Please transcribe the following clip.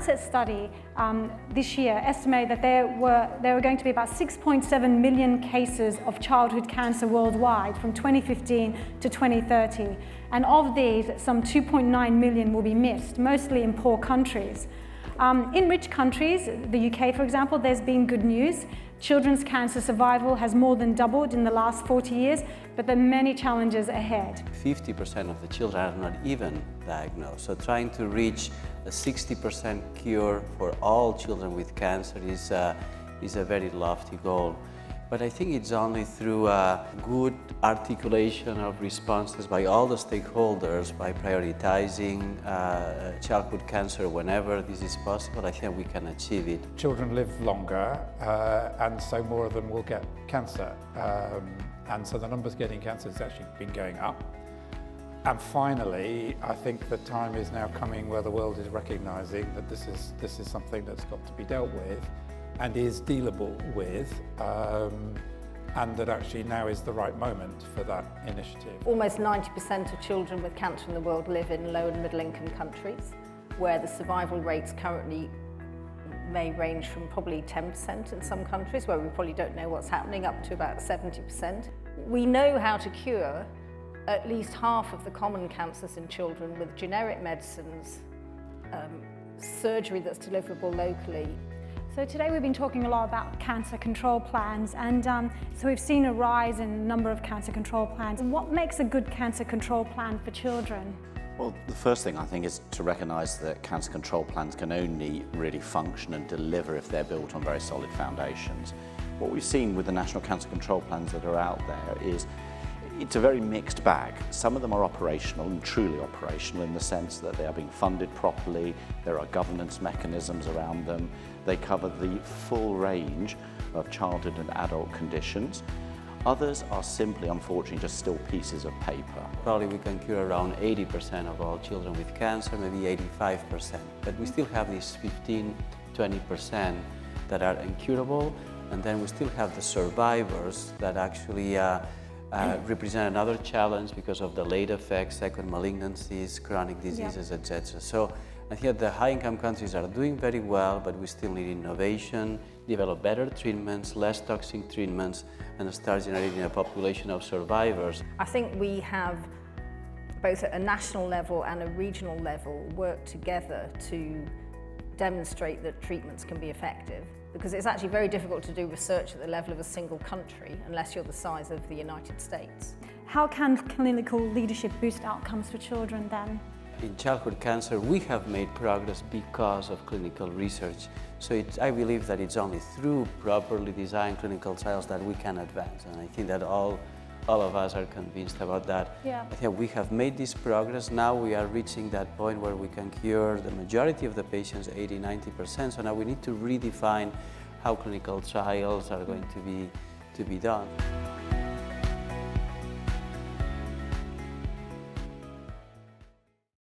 Lancet study this year estimated that there were going to be about 6.7 million cases of childhood cancer worldwide from 2015 to 2030. And of these, some 2.9 million will be missed, mostly in poor countries. In rich countries, the UK for example, there's been good news. Children's cancer survival has more than doubled in the last 40 years, but there are many challenges ahead. 50% of the children are not even diagnosed, so trying to reach a 60% cure for all children with cancer is a very lofty goal. But I think it's only through good articulation of responses by all the stakeholders, by prioritizing childhood cancer whenever this is possible, I think we can achieve it. Children live longer and so more of them will get cancer. And so the numbers getting cancer has actually been going up. And finally, I think the time is now coming where the world is recognizing that this is something that's got to be dealt with and is dealable with, and that actually now is the right moment for that initiative. Almost 90% of children with cancer in the world live in low and middle income countries, where the survival rates currently may range from probably 10% in some countries, where we probably don't know what's happening, up to about 70%. We know how to cure at least half of the common cancers in children with generic medicines, surgery that's deliverable locally. So today we've been talking a lot about cancer control plans, and so we've seen a rise in the number of cancer control plans. What makes a good cancer control plan for children? Well, the first thing I think is to recognise that cancer control plans can only really function and deliver if they're built on very solid foundations. What we've seen with the national cancer control plans that are out there is it's a very mixed bag. Some of them are operational and truly operational in the sense that they are being funded properly, there are governance mechanisms around them, they cover the full range of childhood and adult conditions. Others are simply, unfortunately, just still pieces of paper. Probably we can cure around 80% of all children with cancer, maybe 85%, but we still have these 15–20% that are incurable, and then we still have the survivors that actually represent another challenge because of the late effects, second malignancies, chronic diseases, etc. So I think the high-income countries are doing very well, but we still need innovation, develop better treatments, less toxic treatments, and start generating a population of survivors. I think we have, both at a national level and a regional level, worked together to demonstrate that treatments can be effective. Because it's actually very difficult to do research at the level of a single country unless you're the size of the United States. How can clinical leadership boost outcomes for children then? In childhood cancer, we have made progress because of clinical research. So I believe that it's only through properly designed clinical trials that we can advance. And I think that all of us are convinced about that. Yeah. I think we have made this progress. Now we are reaching that point where we can cure the majority of the patients, 80–90%. So now we need to redefine how clinical trials are going to be done.